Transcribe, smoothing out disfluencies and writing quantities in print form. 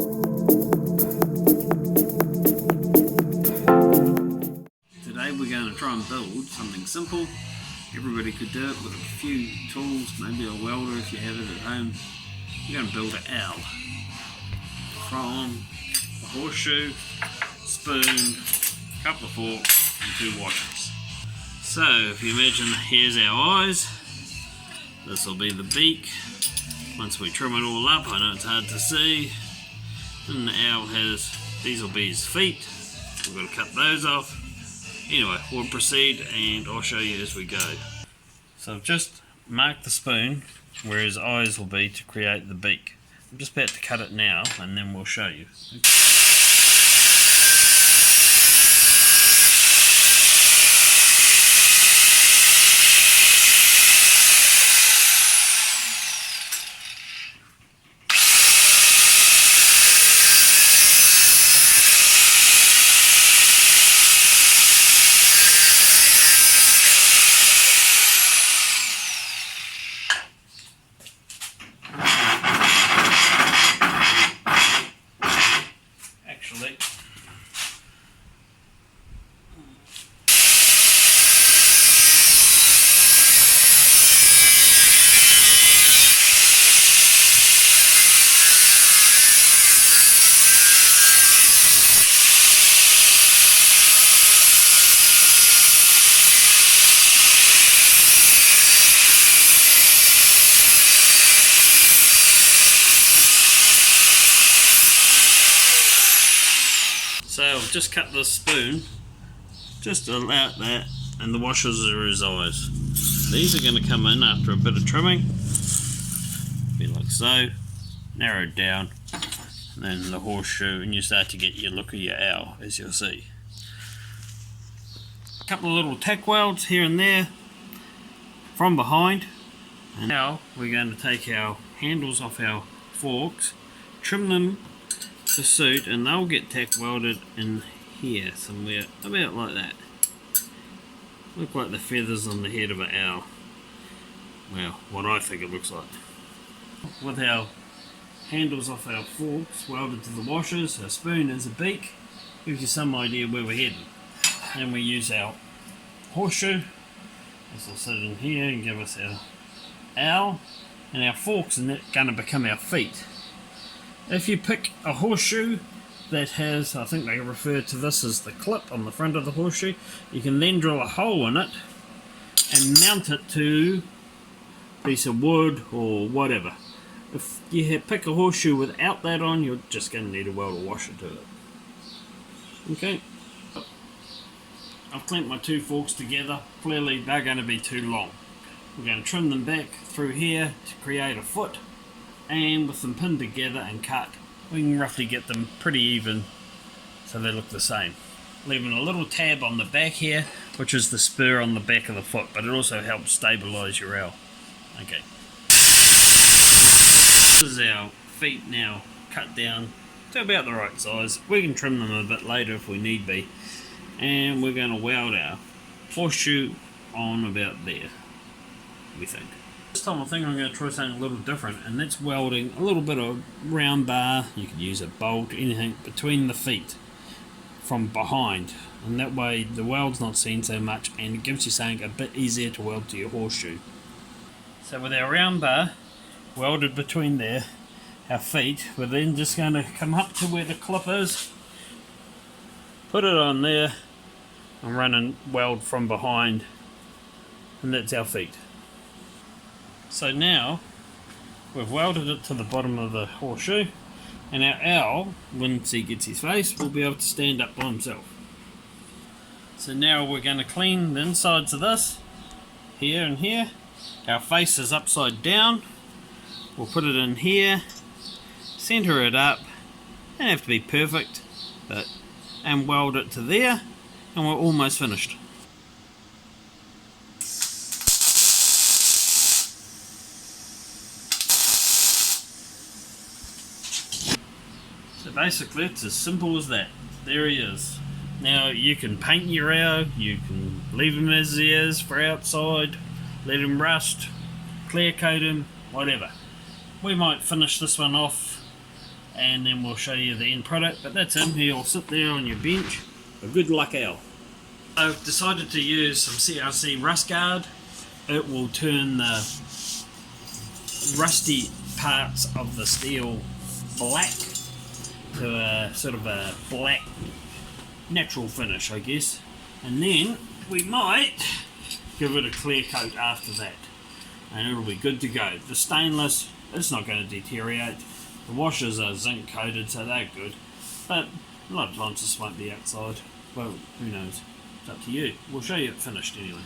Today we're going to try and build something simple. Everybody could do it with a few tools, maybe a welder if you have it at home. We're going to build an owl from a horseshoe, spoon, a couple of forks and 2 washers. So if you imagine, here's our eyes, this will be the beak. Once we trim it all up, I know it's hard to see, and the owl has, these will be his feet. We've got to cut those off. Anyway, we'll proceed and I'll show you as we go. So I've just marked the spoon where his eyes will be to create the beak. I'm just about to cut it now and then we'll show you. So I've just cut this spoon, just about that, and the washers are his eyes. These are going to come in after a bit of trimming, be like so, narrowed down, and then the horseshoe, and you start to get your look of your owl, as you'll see. A couple of little tack welds here and there from behind, and now we're going to take our handles off our forks, trim them to suit, and they'll get tack welded in here somewhere, about like that. Look like the feathers on the head of an owl. Well, what I think it looks like. With our handles off our forks welded to the washers, our spoon is a beak, gives you some idea where we're heading. And we use our horseshoe, this will sit in here and give us our owl, and our forks are going to become our feet. If you pick a horseshoe that has, I think they refer to this as the clip on the front of the horseshoe, you can then drill a hole in it and mount it to a piece of wood or whatever. If you pick a horseshoe without that on, you're just going to need a welder washer to it. Okay, I've clamped my 2 forks together. Clearly they're going to be too long. We're going to trim them back through here to create a foot, and with them pinned together and cut, we can roughly get them pretty even so they look the same. Leaving a little tab on the back here, which is the spur on the back of the foot, but it also helps stabilise your owl. Okay. This is our feet now cut down to about the right size. We can trim them a bit later if we need be. And we're going to weld our horseshoe on about there, we think. This time I think I'm going to try something a little different, and that's welding a little bit of round bar, you could use a bolt, anything between the feet from behind, and that way the weld's not seen so much and it gives you something a bit easier to weld to your horseshoe. So with our round bar welded between there, our feet, we're then just going to come up to where the clip is, put it on there and run and weld from behind, and that's our feet. So now we've welded it to the bottom of the horseshoe, and our owl, once he gets his face, will be able to stand up by himself. So now we're going to clean the insides of this, here and here. Our face is upside down. We'll put it in here, centre it up, don't have to be perfect, and weld it to there, and we're almost finished. So basically it's as simple as that. There he is. Now you can paint your owl, you can leave him as he is for outside, let him rust, clear coat him, whatever. We might finish this one off and then we'll show you the end product. But that's him. He'll sit there on your bench. A good luck owl. I've decided to use some CRC rust guard. It will turn the rusty parts of the steel black to a sort of a black natural finish, I guess. And then we might give it a clear coat after that, and it'll be good to go. The stainless, it's not going to deteriorate. The washers are zinc coated, so they're good, but a lot of times this won't be outside. Well, who knows? It's up to you. We'll show you it finished anyway.